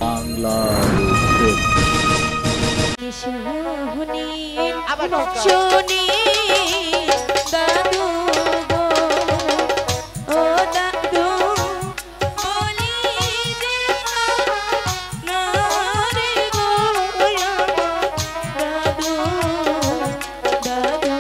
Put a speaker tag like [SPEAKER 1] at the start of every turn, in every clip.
[SPEAKER 1] বাংলার
[SPEAKER 2] শুনি দাদু গো, ও দাদু বলি যে না রে গো দাদু দাদু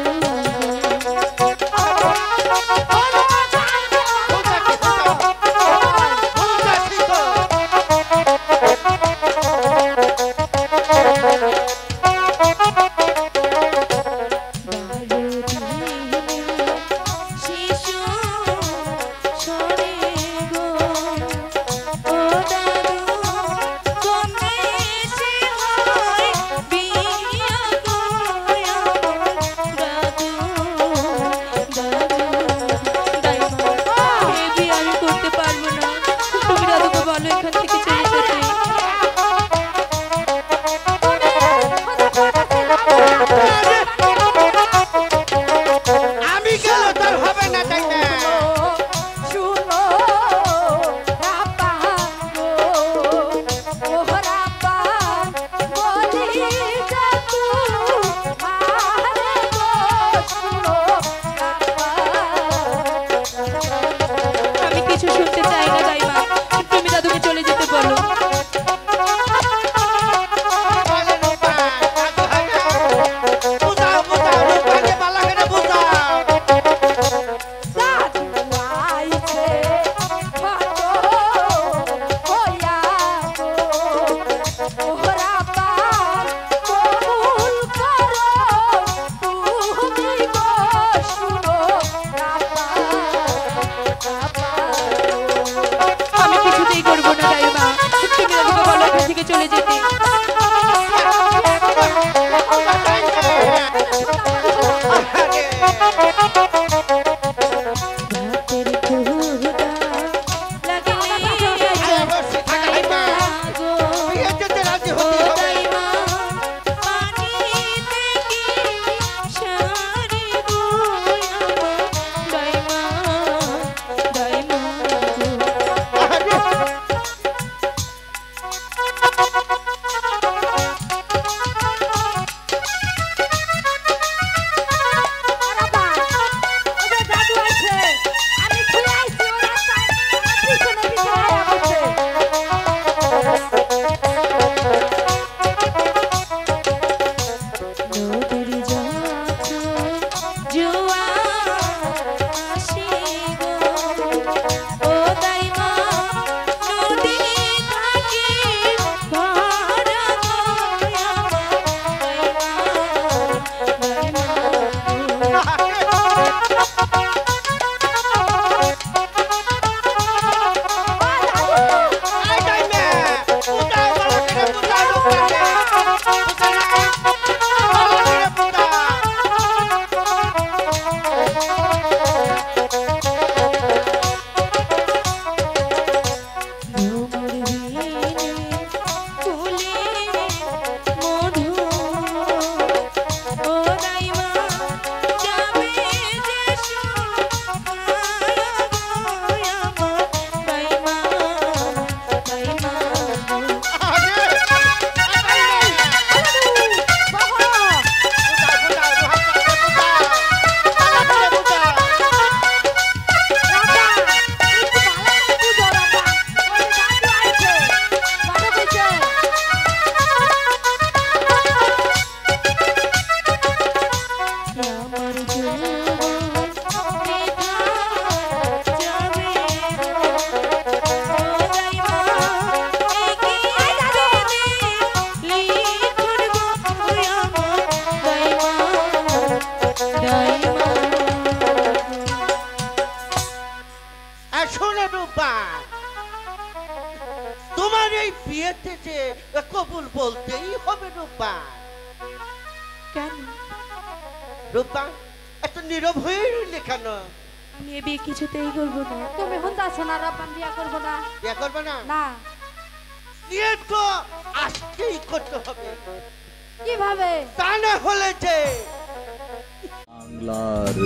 [SPEAKER 3] কবুল বলতেই হবে রূপা।
[SPEAKER 2] কেন
[SPEAKER 3] রূপা এত নীরব হয়ে রইলে কেন?
[SPEAKER 2] আমি এ বিয়ে কিছুতেই করবো না।
[SPEAKER 4] তুমি হুন্দা সোনার আব্বান বিয়া করবো না?
[SPEAKER 3] বিয়া করবে না?
[SPEAKER 4] না।
[SPEAKER 3] বিয়ে তো আজকেই করতে হবে।
[SPEAKER 4] কিভাবে?
[SPEAKER 3] তা না হলে যে
[SPEAKER 1] বাংলার